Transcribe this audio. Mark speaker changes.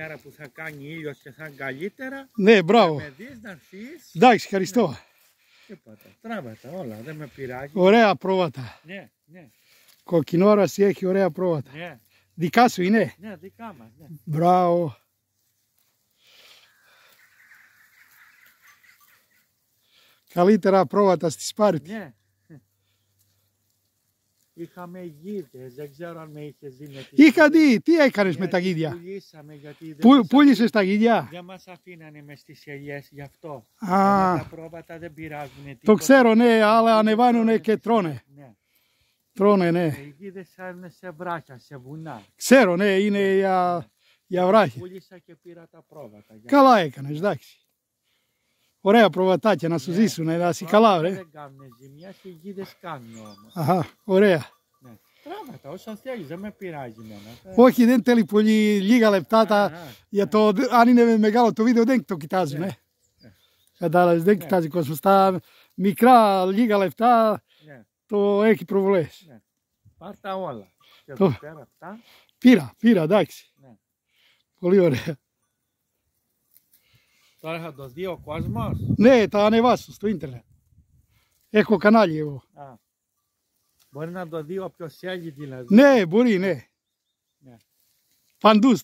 Speaker 1: Μέρα που θα κάνει ήλιος και θα είναι καλύτερα.
Speaker 2: Ναι, μπράβο.
Speaker 1: Με δεις να έρθεις.
Speaker 2: Εντάξει, ευχαριστώ.
Speaker 1: Τίποτα. Τράβατα όλα, δεν με πειράζει.
Speaker 2: Ωραία πρόβατα.
Speaker 1: Ναι, ναι.
Speaker 2: Κοκκινόραση έχει ωραία πρόβατα.
Speaker 1: Ναι,
Speaker 2: Δικά σου είναι.
Speaker 1: ναι, δικά μας. Ναι.
Speaker 2: Μπράβο. Καλύτερα πρόβατα στη Σπάρτη.
Speaker 1: Ναι. Είχαμε γίδες, δεν ξέρω αν με είχες δει με τις
Speaker 2: Είχα
Speaker 1: γίδες.
Speaker 2: δει, τι έκανες με
Speaker 1: Ναι,
Speaker 2: τα
Speaker 1: τις
Speaker 2: γίδια.
Speaker 1: πουλήσαμε γιατί δεν μας
Speaker 2: Πούλησες τα γίδια.
Speaker 1: δεν μας αφήνανε μες στις ελιές γι' αυτό.
Speaker 2: Α,
Speaker 1: Αλλά τα πρόβατα δεν πειράζουν τίποτα.
Speaker 2: το ξέρω, ναι, αλλά ανεβάνουνε και τρώνε.
Speaker 1: Ναι.
Speaker 2: Τρώνε, ναι.
Speaker 1: Οι γίδες είναι σε βράχια, σε βουνά.
Speaker 2: Ξέρω, ναι, είναι για βράχια.
Speaker 1: Πούλησα και πήρα τα πρόβατα.
Speaker 2: Καλά έκανες, εντάξει. Ωραία προβατάκια να σου
Speaker 1: Ναι.
Speaker 2: ζήσουνε, να είσαι
Speaker 1: Πρόβατα
Speaker 2: καλά, ρε.
Speaker 1: δεν κάνουν ζημιά και οι γίδες κάνουν όμως.
Speaker 2: Αχα, ωραία.
Speaker 1: Ναι. Πρόβατα, όσο θέλεις, δεν με πειράζει εμένα.
Speaker 2: Όχι, δεν θέλει πολύ, λίγα λεπτά για το, αν είναι μεγάλο το βίντεο δεν το κοιτάζουν,
Speaker 1: Ναι.
Speaker 2: Κατάλαβες, δεν
Speaker 1: Ναι.
Speaker 2: κοιτάζει κόσμο. Στα μικρά λίγα λεπτά
Speaker 1: Ναι,
Speaker 2: το έχει προβολές.
Speaker 1: ναι. Πάρ' τα όλα. Και
Speaker 2: Το-
Speaker 1: εδώ πέρα αυτά.
Speaker 2: Πήρα, εντάξει.
Speaker 1: Ναι.
Speaker 2: Πολύ ωραία.
Speaker 1: Τώρα θα το δει ο κόσμος.
Speaker 2: Ναι, τα ανεβάσω στο ίντερνετ. Έχω κανάλι εγώ.
Speaker 1: Α, μπορεί να το δει όποιος θέλει δηλαδή.
Speaker 2: Ναι, μπορεί, ναι.
Speaker 1: Ναι.
Speaker 2: Παντού.